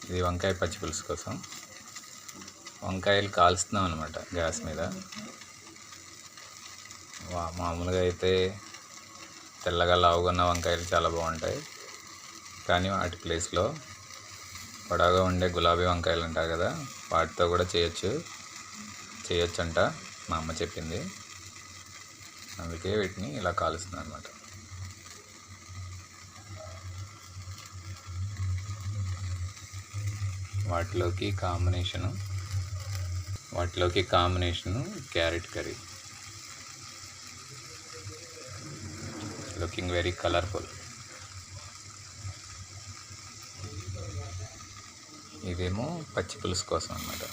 ఇది వంకాయ పచ్చి పులుసు కోసం వంకాయలు కాల్స్తున్నాం అనమాట గ్యాస్ మీద. మామూలుగా అయితే తెల్లగా లావుగా ఉన్న వంకాయలు చాలా బాగుంటాయి, కానీ వాటి ప్లేస్లో పొడవుగా ఉండే గులాబీ వంకాయలు ఉంటాయి కదా, వాటితో కూడా చేయొచ్చంట మా అమ్మ చెప్పింది. అందుకే వీటిని ఇలా కాలుస్తున్నాను అనమాట. వాటిలోకి combination carrot curry, looking very colourful. ఇదేమో పచ్చి పులుసు కోసం అన్నమాట.